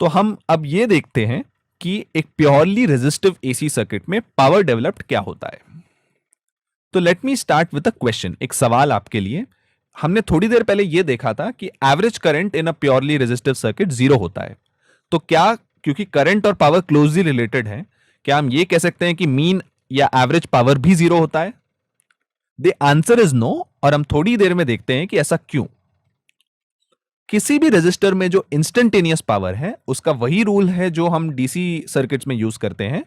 तो हम अब ये देखते हैं कि एक प्योरली रेजिस्टिव एसी सर्किट में पावर डेवलप्ड क्या होता है। तो let me start with a question, एक सवाल आपके लिए। हमने थोड़ी देर पहले यह देखा था कि average current in a purely resistive circuit zero होता है। तो क्या, क्योंकि करंट और पावर क्लोजली रिलेटेड है, क्या हम ये कह सकते हैं कि मीन या एवरेज पावर भी जीरो होता है? द आंसर इज नो, और हम थोड़ी देर में देखते हैं कि ऐसा क्यों। किसी भी रेजिस्टर में जो इंस्टेंटेनियस पावर है उसका वही रूल है जो हम डीसी सर्किट्स में यूज करते हैं।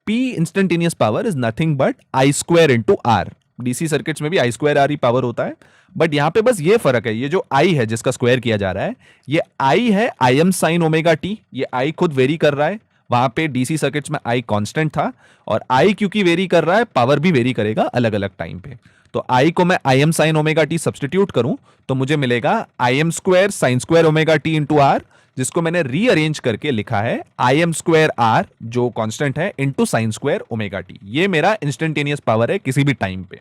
P instantaneous power is nothing but I square into R. DC circuits में भी आई स्क्वायर आर ही पावर होता है, बट यहां पे बस ये फर्क है, ये जो आई है जिसका स्क्वायर किया जा रहा है, ये आई है I M sine omega T. ये आई खुद वेरी कर रहा है, वहां पे डीसी सर्किट्स में आई कांस्टेंट था, और आई क्योंकि वेरी कर रहा है, पावर भी वेरी करेगा अलग अलग टाइम पे। तो आई को मैं I M sine omega T substitute करूं तो मुझे मिलेगा I M square sine square omega T into R, जिसको मैंने रीअरेंज करके लिखा है आई एम स्क्वायर आर जो कांस्टेंट है into sine square omega T. ये मेरा इंस्टेंटेनियस पावर है किसी भी टाइम पे।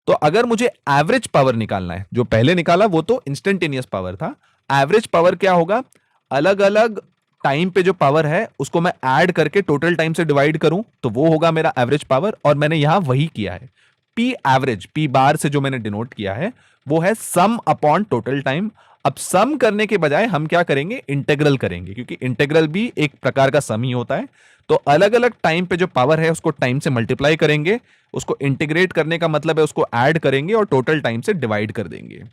तो अगर मुझे एवरेज पावर निकालना है, जो पहले निकाला वो तो इंस्टेंटेनियस पावर था, एवरेज पावर क्या होगा? अलग अलग टाइम पे जो पावर है उसको मैं ऐड करके टोटल टाइम से डिवाइड करूं तो वो होगा मेरा एवरेज पावर, और मैंने यहां वही किया है। पी एवरेज, पी बार से जो मैंने डिनोट किया है वो है सम अपॉन टोटल टाइम। अब सम करने के बजाय हम क्या करेंगे? इंटीग्रल करेंगे, क्योंकि इंटीग्रल भी एक प्रकार का सम ही होता है। तो अलग अलग टाइम पे जो पावर है उसको टाइम से मल्टीप्लाई करेंगे, उसको इंटीग्रेट करने का मतलब है उसको ऐड करेंगे और टोटल टाइम से डिवाइड कर देंगे।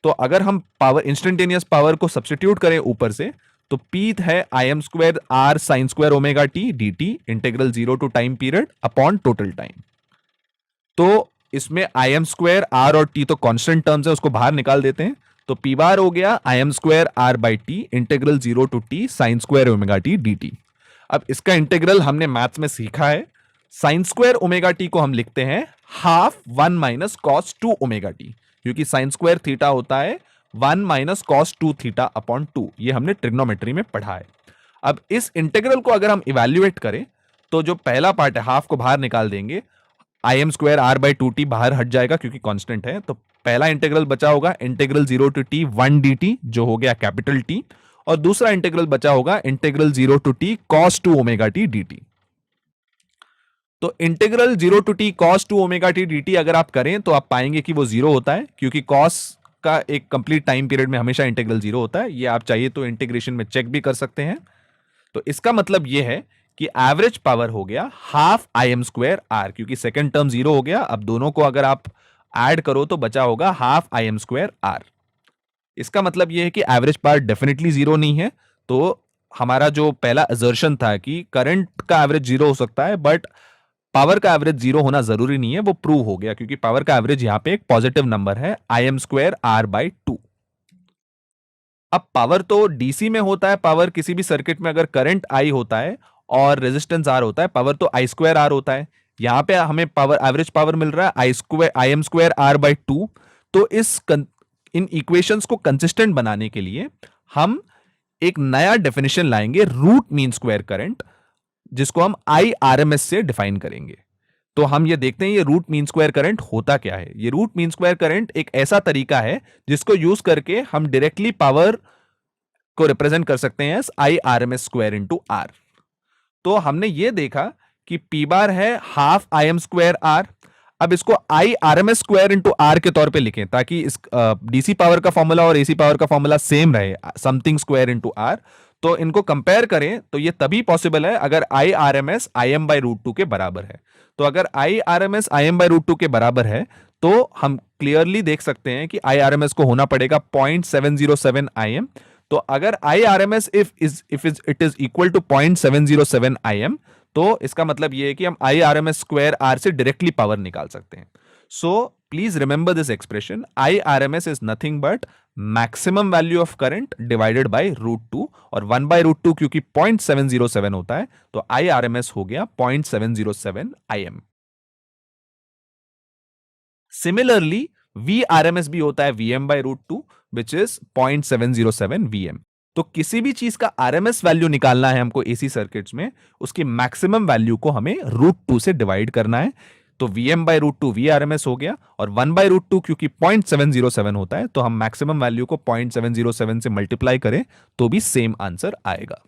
तो अगर हम पावर, इंस्टेंटेनियस पावर को सब्स्टिट्यूट करें ऊपर से, तो पी है I M square R sine square omega T D T integral 0 to time period upon total time. तो इसमें आई एम स्क्वायर आर और टी तो कांस्टेंट टर्म्स है, उसको बाहर निकाल देते हैं। तो पी बार हो गया I M square R by T integral 0 to T sine square omega T D T. अब इसका इंटीग्रल हमने मैथ्स में सीखा है, साइन स्क्वायर ओमेगा टी को हम लिखते हैं half 1 minus cos 2 omega T, क्योंकि साइन स्क्वायर थीटा होता है 1 माइनस कॉस 2 थीटा अपॉन 2। ये हमने ट्रिग्नोमेट्री में पढ़ा है। अब इस इंटीग्रल को अगर हम इवैल्यूएट करें तो जो पहला पार्ट है हाफ को बाहर निकाल देंगे, I M square R by two T बाहर हट जाएगा क्योंकि कांस्टेंट है। तो पहला इंटीग्रल बचा होगा integral 0 to T 1 D T जो हो गया कैपिटल टी, और दूसरा इंटीग्रल बचा होगा integral 0 to T cos 2 omega T D T. तो integral 0 to T cos 2 omega T D T अगर आप करें तो आप पाएंगे कि वो जीरो होता है, क्योंकि कॉस का एक कंप्लीट टाइम पीरियड में हमेशा इंटीग्रल जीरो होता है। ये आप चाहिए तो इंटीग्रेशन में चेक भी कर सकते हैं। तो इसका मतलब ये है कि एवरेज पावर हो गया half I M square R, क्योंकि सेकंड टर्म जीरो हो गया। अब दोनों को अगर आप ऐड करो तो बचा होगा half I M square R. इसका मतलब यह है कि एवरेज पावर डेफिनेटली जीरो नहीं है। तो हमारा जो पहला असर्शन था कि करंट का एवरेज जीरो हो सकता है बट पावर का एवरेज जीरो होना जरूरी नहीं है, वो प्रूव हो गया, क्योंकि पावर का एवरेज यहां पे एक पॉजिटिव नंबर है I M square R by two. अब पावर तो डीसी में होता है, पावर किसी भी सर्किट में अगर करंट आई होता है और रेजिस्टेंस आर होता है, पावर तो आई स्क्वायर आर होता है। यहां पे हमें पावर, एवरेज पावर मिल रहा है I M square R by two. तो इन इक्वेशंस को कंसिस्टेंट बनाने के लिए हम एक नया डेफिनेशन लाएंगे, रूट मीन स्क्वायर करंट, जिसको हम आई आर एम एस से डिफाइन करेंगे। तो हम ये देखते हैं ये रूट मीन स्क्वायर करंट होता क्या है। ये रूट मीन स्क्वायर करंट एक ऐसा तरीका है जिसको यूज करके हम डायरेक्टली पावर को रिप्रेजेंट कर सकते हैं I R M S square into R. तो हमने ये देखा कि पी बार है half I M square R. अब इसको I R M S square into R के तौर पे लिखें ताकि इस डीसी पावर का फॉर्मूला और एसी पावर का फॉर्मूला सेम रहे, समथिंग स्क्वायर इंटू आर। तो इनको कंपेयर करें तो ये तभी पॉसिबल है अगर I R M S I M by root two के बराबर है। तो अगर I R M S I M by root two के बराबर है तो हम क्लियरली देख सकते हैं कि आई आर एम एस को होना पड़ेगा 0.707 आई एम। तो अगर I R M S it is equal to 0.707 I M, तो इसका मतलब यह है कि हम I R M S square R से डायरेक्टली पावर निकाल सकते हैं। So please remember this expression, I R M S is nothing but maximum value of current divided by root two, और 1 बाय रूट टू क्योंकि 0.707 होता है तो आई R M S हो गया 0.707 I M. Similarly V R M S भी होता है V M by root two which is 0.707 V M. तो किसी भी चीज का आरएमएस वैल्यू निकालना है हमको एसी सर्किट्स में, उसकी मैक्सिमम वैल्यू को हमें रूट टू से डिवाइड करना है। तो Vm/√2 Vrms हो गया, और 1/√2 क्योंकि 0.707 होता है, तो हम मैक्सिमम वैल्यू को 0.707 से मल्टीप्लाई करें तो भी सेम आंसर आएगा।